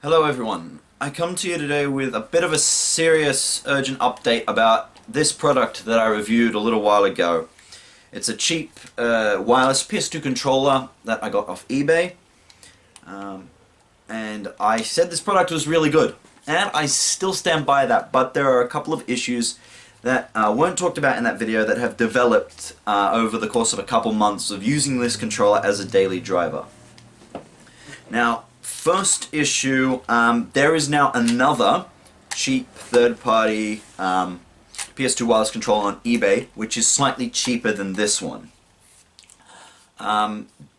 Hello everyone. I come to you today with a bit of a serious, urgent update about this product that I reviewed a little while ago. It's a cheap wireless PS2 controller that I got off eBay. And I said this product was really good. And I still stand by that, but there are a couple of issues that weren't talked about in that video that have developed over the course of a couple months of using this controller as a daily driver. Now, first issue, there is now another cheap third-party PS2 wireless controller on eBay, which is slightly cheaper than this one.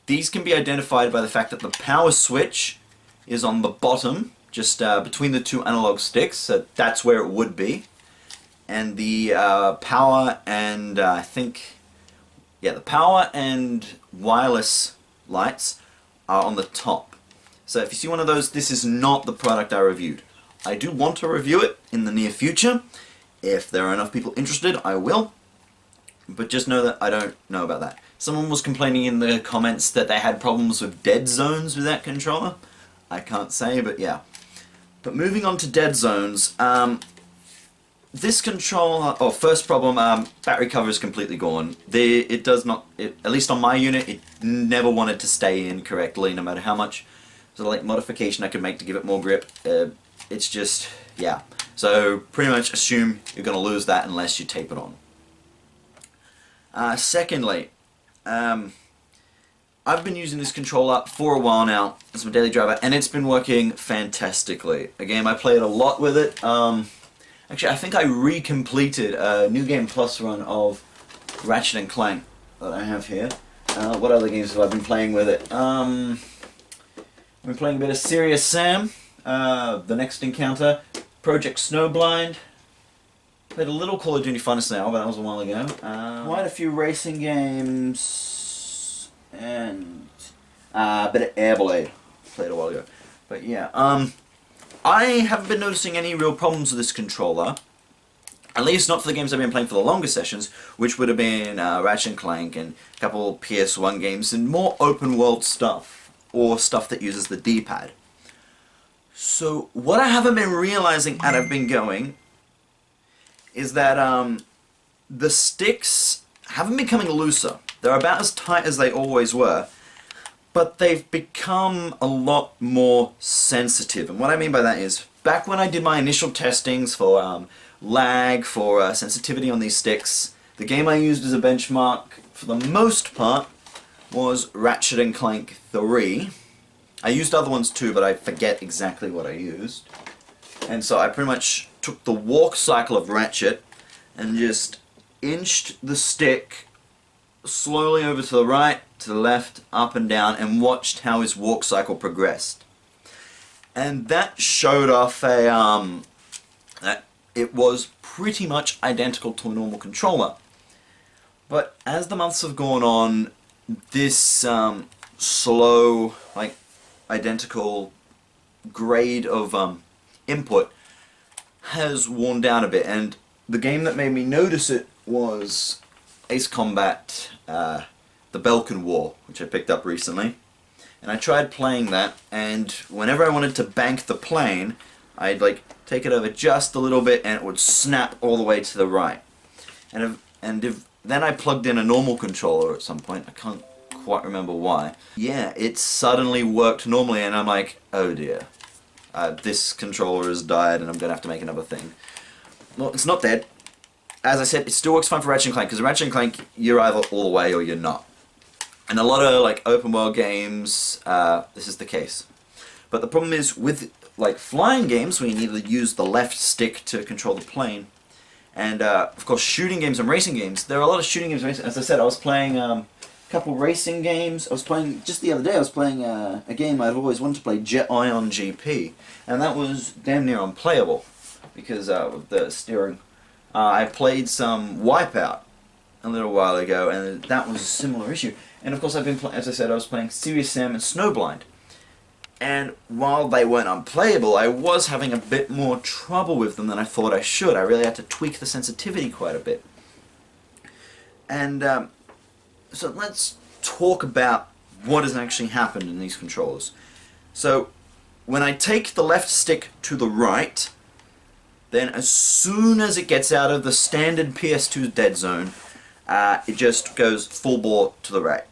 These can be identified by the fact that the power switch is on the bottom, just between the two analog sticks, so that's where it would be. And the power and the power and wireless lights are on the top. So if you see one of those, this is not the product I reviewed. I do want to review it in the near future. If there are enough people interested, I will. But just know that I don't know about that. Someone was complaining in the comments that they had problems with dead zones with that controller. I can't say, but yeah. But moving on to dead zones, this controller, first problem, battery cover is completely gone. It does not, at least on my unit, it never wanted to stay in correctly, no matter how much sort of like modification I could make to give it more grip. It's just, yeah. So pretty much assume you're going to lose that unless you tape it on. Secondly, I've been using this controller for a while now as my daily driver, and it's been working fantastically. A game I played a lot with it. Actually, I think I re-completed a New Game Plus run of Ratchet and Clank that I have here. What other games have I been playing with it? I've been playing a bit of Serious Sam, The Next Encounter, Project Snowblind. Played a little Call of Duty Funnest now, but that was a while ago. Quite a few racing games, and a bit of Airblade. Played a while ago. But yeah, I haven't been noticing any real problems with this controller. At least not for the games I've been playing for the longer sessions, which would have been Ratchet and Clank and a couple PS1 games and more open world stuff, or stuff that uses the D-pad. So what I haven't been realizing as I've been going is that the sticks haven't been becoming looser. They're about as tight as they always were, but they've become a lot more sensitive. And what I mean by that is, back when I did my initial testings for lag, for sensitivity on these sticks, the game I used as a benchmark, for the most part, was Ratchet and Clank 3. I used other ones too, but I forget exactly what I used. And so I pretty much took the walk cycle of Ratchet and just inched the stick slowly over to the right, to the left, up and down, and watched how his walk cycle progressed. And that showed off that it was pretty much identical to a normal controller. But as the months have gone on, this slow, like, identical grade of input has worn down a bit, and the game that made me notice it was Ace Combat, the Belkan War, which I picked up recently. And I tried playing that, and whenever I wanted to bank the plane, I'd like take it over just a little bit and it would snap all the way to the right. And if then I plugged in a normal controller at some point, I can't quite remember why. Yeah, it suddenly worked normally, and I'm like, oh dear. This controller has died and I'm going to have to make another thing. Well, it's not dead. As I said, it still works fine for Ratchet and Clank, because Ratchet and Clank, you're either all the way or you're not. And a lot of like open world games, this is the case. But the problem is with like flying games, where you need to use the left stick to control the plane, and of course shooting games and racing games. There are a lot of shooting games. As I said, I was playing a couple racing games. I was playing just the other day. I was playing a game I've always wanted to play, Jet Ion GP, and that was damn near unplayable because of the steering. I played some Wipeout a little while ago, and that was a similar issue. And of course, I've been, as I said, I was playing Serious Sam and Snowblind. And while they weren't unplayable, I was having a bit more trouble with them than I thought I should. I really had to tweak the sensitivity quite a bit. And so let's talk about what has actually happened in these controllers. So when I take the left stick to the right, then as soon as it gets out of the standard PS2 dead zone, it just goes full bore to the right.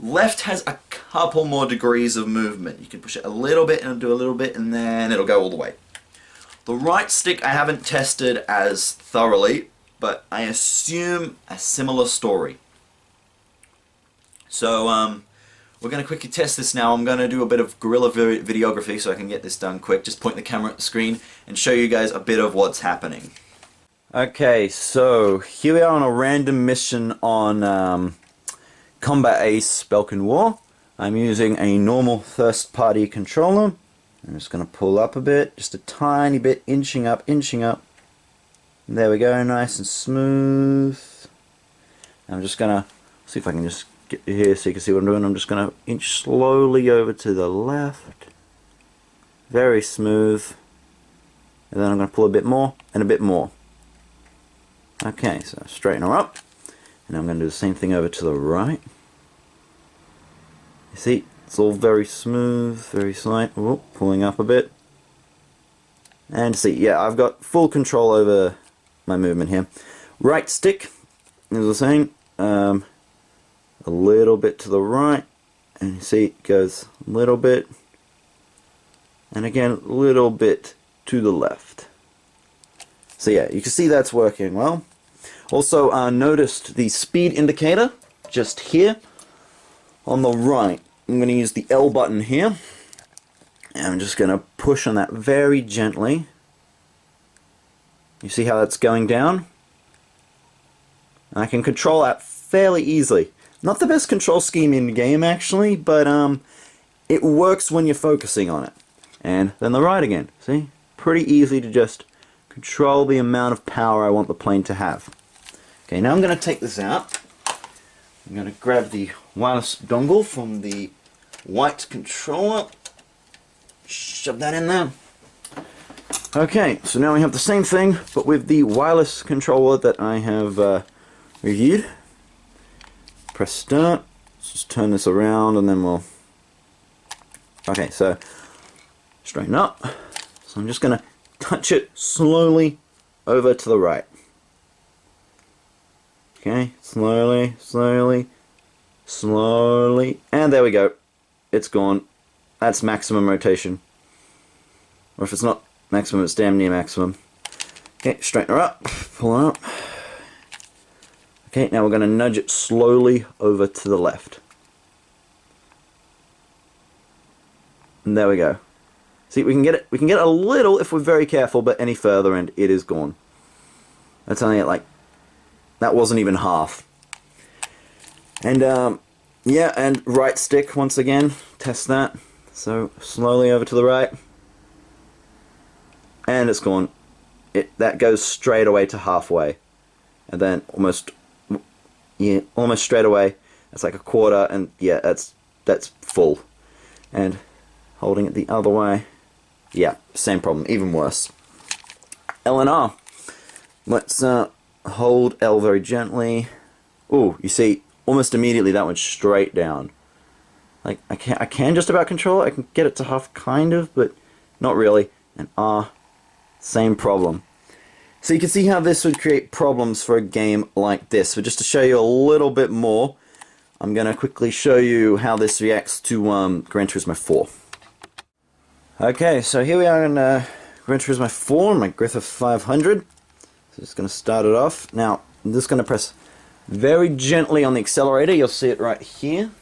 Left has a couple more degrees of movement. You can push it a little bit and do a little bit, and then it'll go all the way. The right stick I haven't tested as thoroughly, but I assume a similar story. So we're going to quickly test this now. I'm going to do a bit of guerrilla videography so I can get this done quick. Just point the camera at the screen and show you guys a bit of what's happening. Okay, so here we are on a random mission on Combat Ace Belkin War. I'm using a normal first party controller. I'm just going to pull up a bit, just a tiny bit, inching up, inching up. There we go, nice and smooth. I'm just going to see if I can just get here so you can see what I'm doing. I'm just going to inch slowly over to the left. Very smooth. And then I'm going to pull a bit more and a bit more. Okay, so straighten her up. And I'm going to do the same thing over to the right. You see, it's all very smooth, very slight. Oh, pulling up a bit. And see, yeah, I've got full control over my movement here. Right stick, as I was saying, a little bit to the right. And you see, it goes a little bit. And again, a little bit to the left. So yeah, you can see that's working well. Also, noticed the speed indicator just here on the right. I'm going to use the L button here, and I'm just going to push on that very gently. You see how that's going down? I can control that fairly easily. Not the best control scheme in the game actually, but it works when you're focusing on it. And then the right again. See? Pretty easy to just control the amount of power I want the plane to have. Okay, now I'm going to take this out. I'm going to grab the wireless dongle from the white controller. Shove that in there. Okay, so now we have the same thing, but with the wireless controller that I have reviewed. Press start. Let's just turn this around and then we'll... Okay, so straighten up. So I'm just going to touch it slowly over to the right. Okay, slowly, slowly, slowly, and there we go. It's gone. That's maximum rotation. Or if it's not maximum, it's damn near maximum. Okay, straighten her up, pull her up. Okay, now we're going to nudge it slowly over to the left. And there we go. See, we can get a little if we're very careful, but any further and it is gone. That's only at like, that wasn't even half. And yeah, and right stick once again, test that. So slowly over to the right. And it's gone. That goes straight away to halfway. And then almost straight away. It's like a quarter, and yeah, that's full. And holding it the other way. Yeah, same problem, even worse. L and R. Let's hold L very gently. Ooh, you see, almost immediately that went straight down. Like, I can just about control it. I can get it to half, kind of, but not really. And R, same problem. So you can see how this would create problems for a game like this. So just to show you a little bit more, I'm going to quickly show you how this reacts to Gran Turismo 4. Okay, so here we are in Gran Turismo 4, my Griffith 500. So just going to start it off. Now, I'm just going to press very gently on the accelerator. You'll see it right here.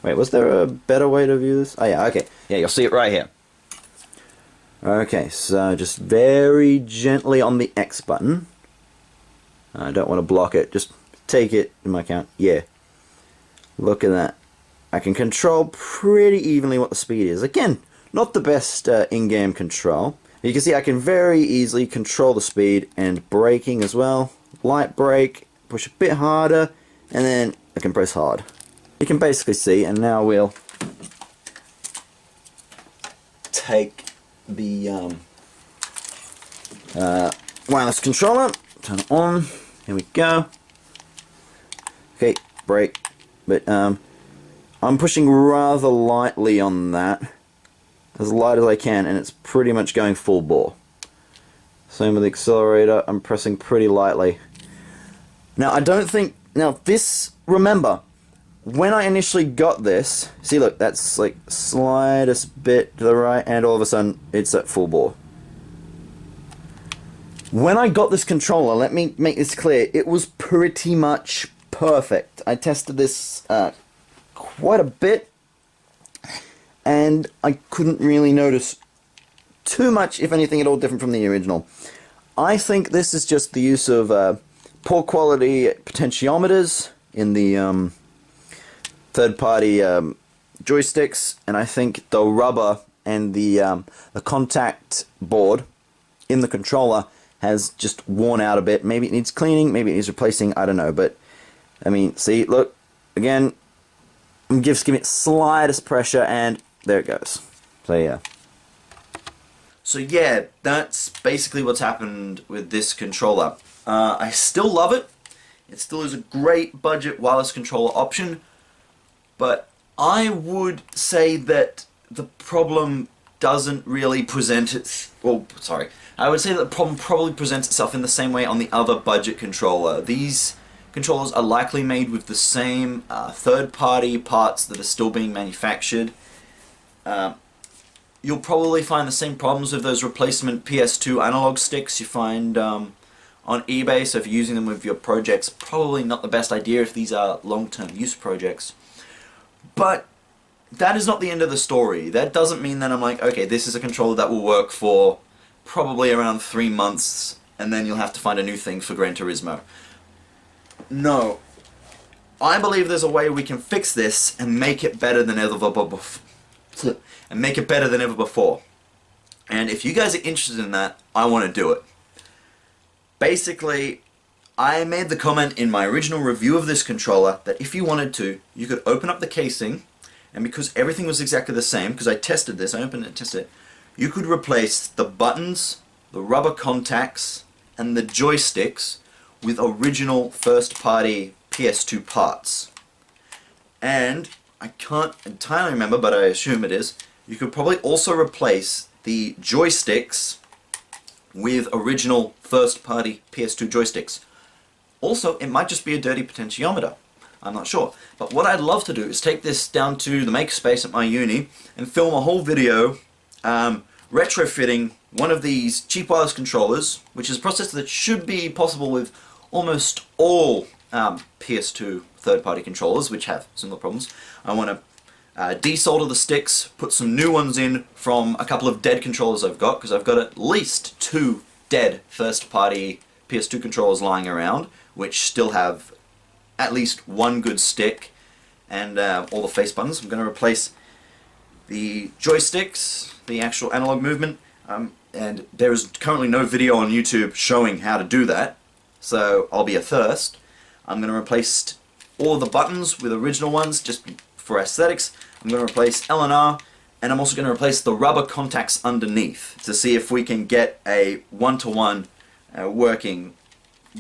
Wait, was there a better way to view this? Oh yeah, okay. Yeah, you'll see it right here. Okay, so just very gently on the X button. I don't want to block it. Just take it in my count. Yeah. Look at that. I can control pretty evenly what the speed is. Again, not the best in-game control. You can see I can very easily control the speed and braking as well. Light brake, push a bit harder, and then I can press hard. You can basically see, and now we'll take the wireless controller, turn it on, here we go. Okay, brake, but I'm pushing rather lightly on that. as light as I can, and it's pretty much going full bore. Same with the accelerator, I'm pressing pretty lightly. Now I don't think, now this, remember, when I initially got this, see look, that's like slightest bit to the right, and all of a sudden it's at full bore. When I got this controller, let me make this clear, it was pretty much perfect. I tested this quite a bit, and I couldn't really notice too much, if anything at all, different from the original. I think this is just the use of poor quality potentiometers in the third-party joysticks, and I think the rubber and the contact board in the controller has just worn out a bit. Maybe it needs cleaning, maybe it needs replacing, I don't know. But I mean, see, look, again, I'm just giving it slightest pressure, and there it goes. So yeah. So yeah, that's basically what's happened with this controller. I still love it. It still is a great budget wireless controller option, but I would say that the problem doesn't really present its... Well, sorry. I would say that the problem probably presents itself in the same way on the other budget controller. These controllers are likely made with the same third-party parts that are still being manufactured. You'll probably find the same problems with those replacement PS2 analog sticks you find on eBay, so if you're using them with your projects, probably not the best idea if these are long-term use projects. But that is not the end of the story. That doesn't mean that I'm like, okay, this is a controller that will work for probably around 3 months, and then you'll have to find a new thing for Gran Turismo. No. I believe there's a way we can fix this and make it better than ever before. And if you guys are interested in that, I want to do it. Basically, I made the comment in my original review of this controller that if you wanted to, you could open up the casing, and because everything was exactly the same, because I tested this, I opened it and tested it, you could replace the buttons, the rubber contacts, and the joysticks with original first-party PS2 parts. And I can't entirely remember, but I assume it is, you could probably also replace the joysticks with original first-party PS2 joysticks. Also, it might just be a dirty potentiometer. I'm not sure. But what I'd love to do is take this down to the makerspace at my uni and film a whole video retrofitting one of these cheap wireless controllers, which is a process that should be possible with almost all PS2 third-party controllers, which have similar problems. I want to desolder the sticks, put some new ones in from a couple of dead controllers I've got, because I've got at least 2 dead first-party PS2 controllers lying around, which still have at least 1 good stick and all the face buttons. I'm going to replace the joysticks, the actual analog movement, and there is currently no video on YouTube showing how to do that, so I'll be a first. I'm going to replace all of the buttons with original ones just for aesthetics. I'm going to replace L and R, and I'm also going to replace the rubber contacts underneath to see if we can get a one-to-one working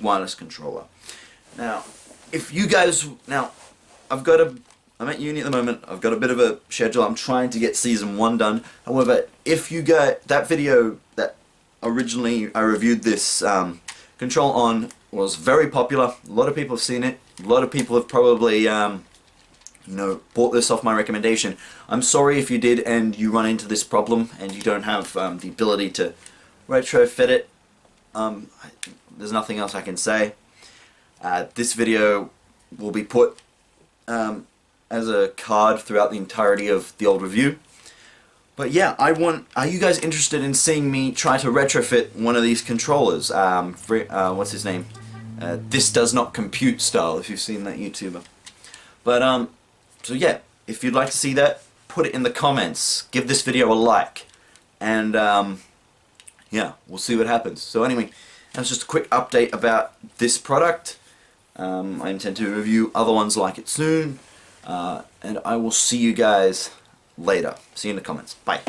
wireless controller. Now, if you guys, I'm at uni at the moment, I've got a bit of a schedule, I'm trying to get season 1 done. However, if you get that video that originally I reviewed this control on was very popular, a lot of people have seen it, a lot of people have probably bought this off my recommendation. I'm sorry if you did and you run into this problem and you don't have the ability to retrofit it. There's nothing else I can say. This video will be put as a card throughout the entirety of the old review. But yeah, are you guys interested in seeing me try to retrofit one of these controllers? What's his name? This Does Not Compute style, if you've seen that YouTuber. But, so yeah, if you'd like to see that, put it in the comments. Give this video a like. And, yeah, we'll see what happens. So anyway, that's just a quick update about this product. I intend to review other ones like it soon. And I will see you guys later. See you in the comments. Bye.